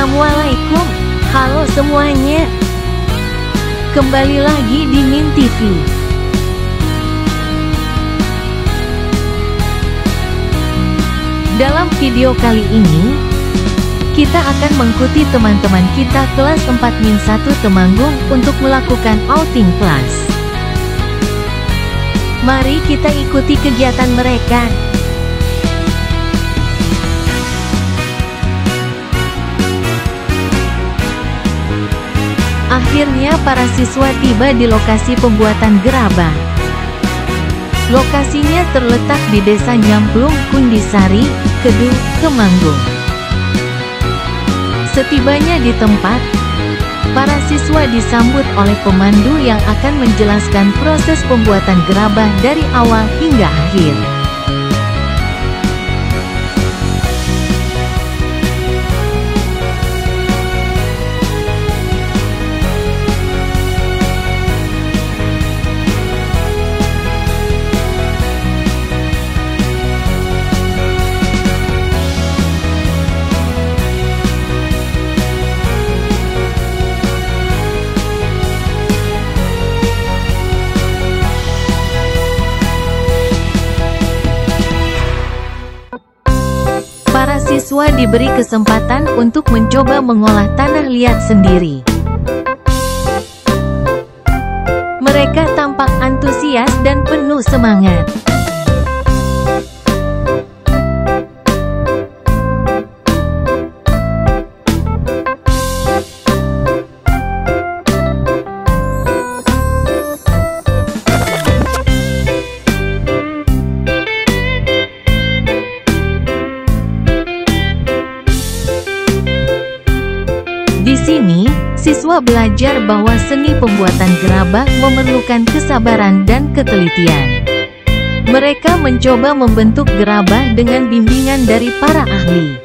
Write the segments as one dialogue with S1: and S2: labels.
S1: Assalamualaikum, halo semuanya. Kembali lagi di Min TV. Dalam video kali ini, kita akan mengikuti teman-teman kita kelas 4-1 Temanggung untuk melakukan outing kelas. Mari kita ikuti kegiatan mereka. Akhirnya para siswa tiba di lokasi pembuatan gerabah. Lokasinya terletak di Desa Nyamplung, Kundisari, Kedu, Temanggung. Setibanya di tempat, para siswa disambut oleh pemandu yang akan menjelaskan proses pembuatan gerabah dari awal hingga akhir. Para siswa diberi kesempatan untuk mencoba mengolah tanah liat sendiri. Mereka tampak antusias dan penuh semangat. Di sini, siswa belajar bahwa seni pembuatan gerabah memerlukan kesabaran dan ketelitian. Mereka mencoba membentuk gerabah dengan bimbingan dari para ahli.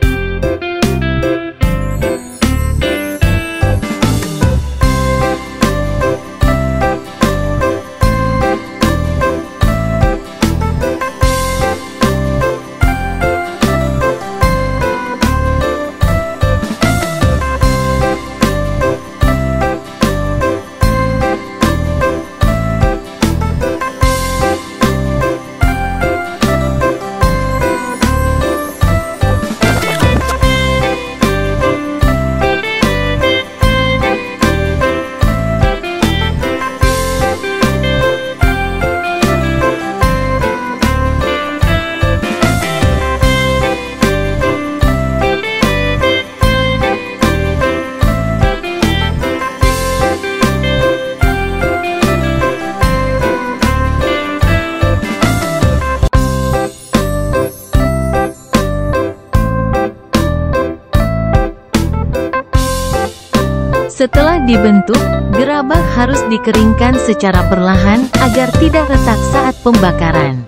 S1: Setelah dibentuk, gerabah harus dikeringkan secara perlahan agar tidak retak saat pembakaran.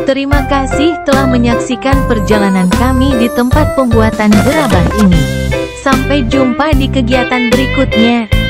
S1: Terima kasih telah menyaksikan perjalanan kami di tempat pembuatan gerabah ini. Sampai jumpa di kegiatan berikutnya.